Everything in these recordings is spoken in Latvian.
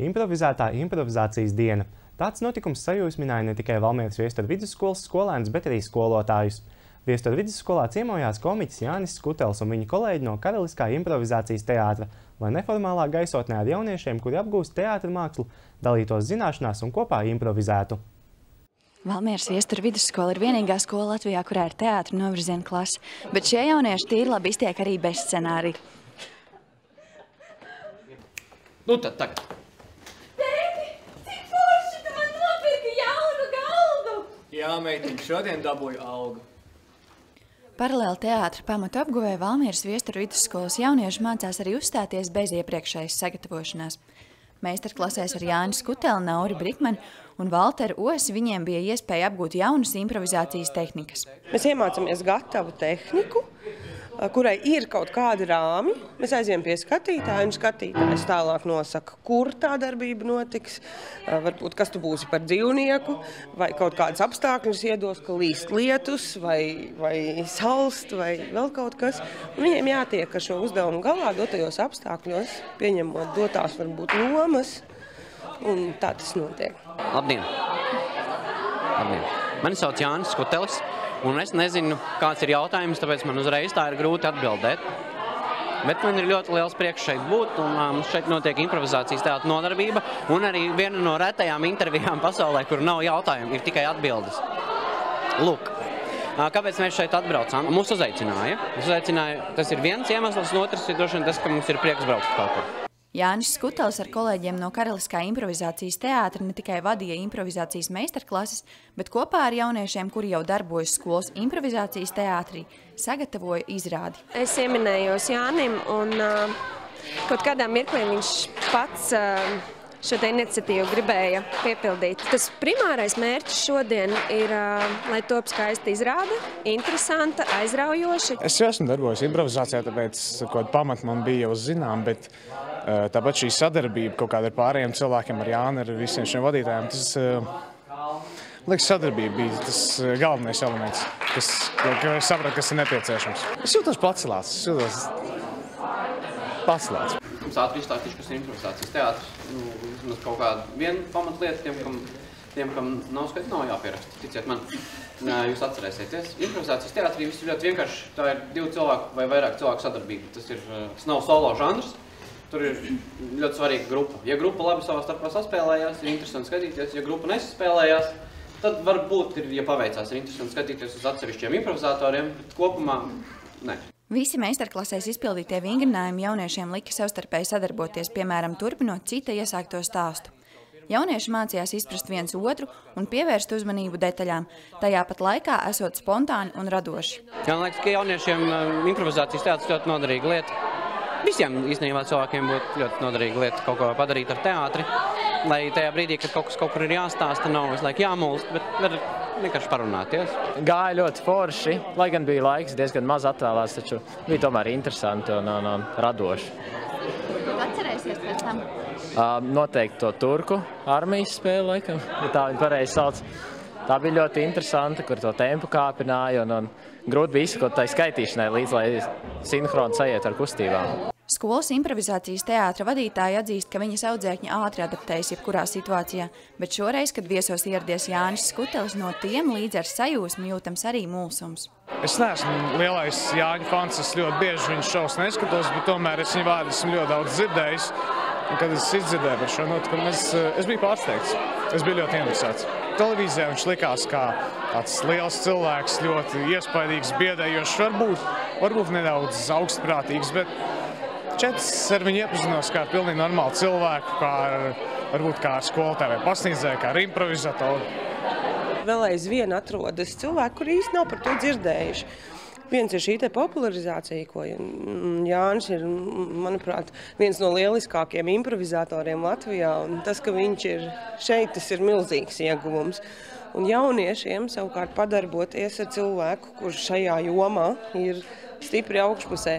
Improvizētā improvizācijas diena. Tāds notikums sajūsmināja ne tikai Valmieras Viestura vidusskolas skolēnus, bet arī skolotājus. Viestura vidusskolā ciemojās komiķis Jānis Skutels un viņa kolēģi no Karaliskā improvizācijas teātra, lai neformālā gaisotnē ar jauniešiem, kuri apgūst teātra mākslu, dalītos zināšanās un kopā improvizētu. Valmieras Viestura vidusskola ir vienīgā skola Latvijā, kurā ir teātra novirziena klase, bet šie jaunieši tīri labi iztiek arī bez scenārija. Nu tad tagad. Tēti, cik forši tu man nopirki jaunu galdu! Jā, meitiņ, šodien dabūju algu. Paralēli teātra pamatu apguvēja Valmieras Viestura vidusskolas jaunieši mācās arī uzstāties bez iepriekšējas sagatavošanās. Meistarklasēs ar Jāni Skuteli, Nauri Brikmani un Valteru Osi viņiem bija iespēja apgūt jaunas improvizācijas tehnikas. Mēs iemācāmies gatavu tehniku, kurai ir kaut kādi rāmi. Mēs aizējām pie skatītāja, un skatītājs tālāk nosaka, kur tā darbība notiks, varbūt kas tu būsi par dzīvnieku, vai kaut kādas apstākļus iedos, ka līst lietus, vai salst, vai vēl kaut kas. Un viņiem jātiek ar šo uzdevumu galā dotajos apstākļos, pieņemot dotās varbūt lomas, un tā tas notiek. Labdien! Labdien! Mani sauc Jānis Skutelis. Un es nezinu, kāds ir jautājums, tāpēc man uzreiz tā ir grūti atbildēt. Bet man ir ļoti liels prieks šeit būt, un mums šeit notiek improvizācijas teātra nodarbība, un arī viena no retajām intervijām pasaulē, kur nav jautājumu, ir tikai atbildes. Lūk, kāpēc mēs šeit atbraucām? Mūs uzaicināja. Tas ir viens iemesls, un otrs ir droši vien tas, ka mums ir prieks braukt kaut kur. Jānis Skutelis ar kolēģiem no Karaliskā improvizācijas teātra ne tikai vadīja improvizācijas meistarklases, bet kopā ar jauniešiem, kuri jau darbojas skolas improvizācijas teātrī, sagatavoja izrādi. Es ieminējos Jānim, un kaut kādā mirklī viņš pats šo te iniciatīvu gribēja piepildīt. Tas primārais mērķis šodien ir, lai top skaista izrāde, interesanta, aizraujoša. Es jau esmu darbojies improvizācijā, tāpēc kaut pamat man bija jau zinām, bet tāpat šī sadarbība kaut kāda ar pārējiem cilvēkiem, ar Jāni, ar visiem šiem vadītājiem, tas, liekas, sadarbība bija tas galvenais elements, kas sapratu, kas ir nepieciešams. Es jūtos pacelāts, Mums ātri izstāstīšu, kas ir improvizācijas teātris. Vismaz kaut kāda viena pamatlieta tiem, kam nav skaidrs, nav jāpieraksta. Ticiet man, jūs atcerēsieties. Improvizācijas teātrī viss ir ļoti vienkārši. Tā ir 2 cilvēku vai vairāk cilvēku sadarbība. Tas nav solo žanrs. Tur ir ļoti svarīga grupa. Ja grupa labi savā starpā saspēlējās, ir interesanti skatīties. Ja grupa nesaspēlējās, tad varbūt, ja paveicās, ir interesanti skatīties uz atsevišķiem improvizatoriem, bet kopumā ne. Visi meistarklasēs izpildītie vingrinājumi jauniešiem lika savstarpēji sadarboties, piemēram, turpinot cita iesākto stāstu. Jaunieši mācījās izprast viens otru un pievērst uzmanību detaļām, tajā pat laikā esot spontāni un radoši. Man liekas, ka jauniešiem improvizācijas teātris ļoti noderīga lieta. Visiem īstenībā cilvēkiem būtu ļoti noderīga lieta kaut ko padarīt ar teātri, lai tajā brīdī, kad kaut kas kaut kur ir jāstāsta, nav visu laiku jāmulst, bet var vienkārši parunāties. Gāja ļoti forši, lai gan bija laiks diezgan maz atvēlēts, taču bija tomēr interesanti un radoši. Atcerēsies pēc tam? Noteikti to turku armijas spēli, laikam, ja tā viņi pareizi sauc. Tā bija ļoti interesanta, kur to tempu kāpināja un grūti bija izsakot tai skaitīšanai līdz, lai sinhroni sajiet ar kustībām. Skolas improvizācijas teātra vadītāji atzīst, ka viņas audzēkņi ātri adaptējas jebkurā situācijā, bet šoreiz, kad viesos ieradies Jānis Skutelis, no tiem līdz ar sajūsmu jūtams arī mulsums. Es neesmu lielais Jāņa fans, es ļoti bieži viņas šovus neskatos, bet tomēr es viņa vārdu esmu ļoti daudz dzirdējis. Un, kad es izdzirdēju par šo notikumu, es biju pārsteigts. Es biju ļoti interesēts. Televīzijā viņš likās kā tāds liels cilvēks, ļoti iespaidīgs, biedējošs, varbūt nedaudz augstprātīgs, bet čets ar viņu iepazinos kā pilnīgi normālu cilvēku, varbūt kā ar skolotāju vai pasniedzēju, kā ar improvizatoru. Vēl aizvien atrodas cilvēki, kuri īsti nav par to dzirdējuši. Viens ir šī te popularizācija, ko Jānis ir, manuprāt, viens no lieliskākiem improvizatoriem Latvijā. Un tas, ka viņš ir šeit, tas ir milzīgs ieguvums. Un jauniešiem savukārt padarboties ar cilvēku, kurš šajā jomā ir stipri augšpusē,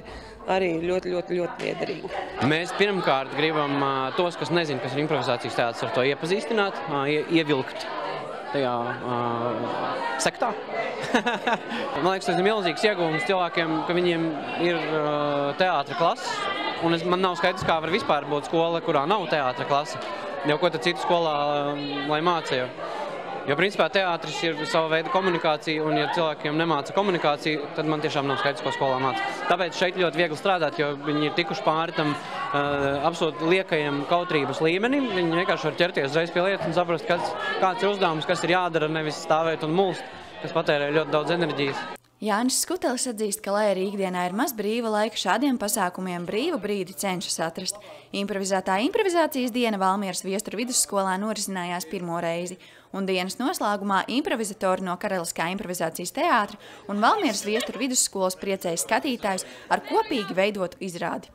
arī ļoti liederīgi. Mēs pirmkārt gribam tos, kas nezin, kas ir improvizācijas teātris, ar to iepazīstināt, ievilkt tajā sektā. Man liekas, tas ir milzīgs ieguvums cilvēkiem, ka viņiem ir teātra klases, un man nav skaidrs, kā var vispār būt skola, kurā nav teātra klase. jau ko tad citu skolā, lai māca. Jo, principā, teātris ir sava veida komunikācija, un ja cilvēkiem nemāca komunikāciju, tad man tiešām nav skaidrs, ko skolā māca. Tāpēc šeit ļoti viegli strādāt, jo viņi ir tikuši pāri tam absolūti liekajam kautrības līmenim. Viņi vienkārši var ķerties uzreiz pie lietas un saprast, kāds ir uzdevums, kas ir jādara, nevis stāvēt un mulst, kas patērē ļoti daudz enerģijas. Jānis Skutelis atzīst, ka, lai arī ikdienā ir maz brīva laika, šādiem pasākumiem brīvu brīdi cenšas atrast. Improvizētā improvizācijas diena Valmieras Viesturu vidusskolā norisinājās pirmo reizi, un dienas noslēgumā improvizatori no Karaliskā improvizācijas teātra un Valmieras Viesturu vidusskolas priecēja skatītājus ar kopīgi veidotu izrādi.